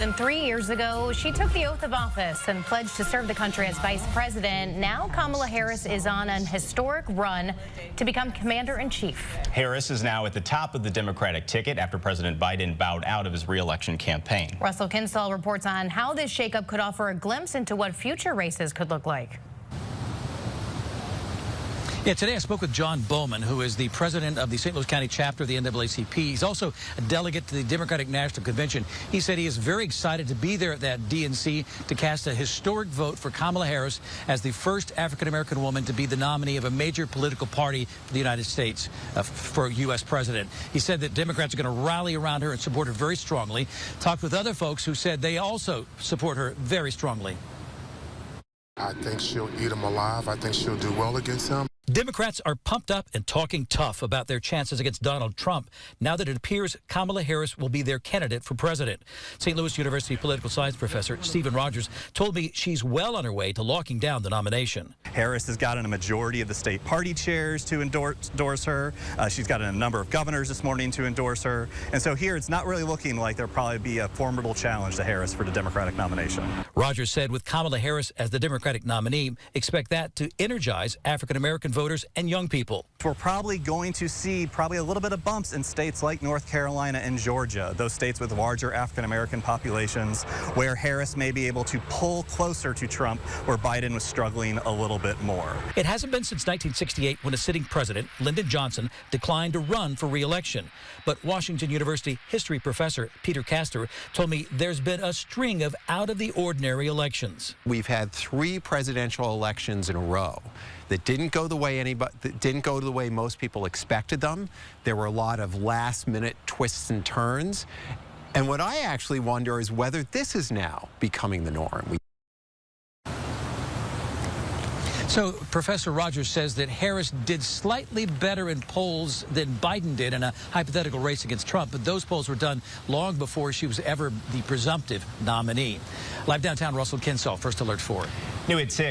And 3 years ago, she took the oath of office and pledged to serve the country as vice president. Now Kamala Harris is on an historic run to become commander-in-chief. Harris is now at the top of the Democratic ticket after President Biden bowed out of his re-election campaign. Russell Kinsall reports on how this shakeup could offer a glimpse into what future races could look like. Yeah, today I spoke with John Bowman, who is the president of the St. Louis County chapter of the NAACP. He's also a delegate to the Democratic National Convention. He said he is very excited to be there at that DNC to cast a historic vote for Kamala Harris as the first African-American woman to be the nominee of a major political party for the United States for U.S. president. He said that Democrats are going to rally around her and support her very strongly. Talked with other folks who said they also support her very strongly. I think she'll eat him alive. I think she'll do well against him. Democrats are pumped up and talking tough about their chances against Donald Trump now that it appears Kamala Harris will be their candidate for president. St. Louis University political science professor Stephen Rogers told me she's well on her way to locking down the nomination. Harris has gotten a majority of the state party chairs to endorse her. She's gotten a number of governors this morning to endorse her. And so here it's not really looking like there'll probably be a formidable challenge to Harris for the Democratic nomination. Rogers said with Kamala Harris as the Democratic nominee, expect that to energize African-American voters and young people. We're probably going to see a little bit of bumps in states like North Carolina and Georgia, those states with larger African-American populations, where Harris may be able to pull closer to Trump, where Biden was struggling a little bit more. It hasn't been since 1968 when a sitting president, Lyndon Johnson, declined to run for re-election. But Washington University history professor Peter Castor told me there's been a string of out-of-the-ordinary elections. We've had 3 presidential elections in a row that didn't go the way most people expected them. There were a lot of last-minute twists and turns. And what I actually wonder is whether this is now becoming the norm. So Professor Rogers says that Harris did slightly better in polls than Biden did in a hypothetical race against Trump, but those polls were done long before she was ever the presumptive nominee. Live downtown, Russell Kinsall, First Alert 4. New at 6.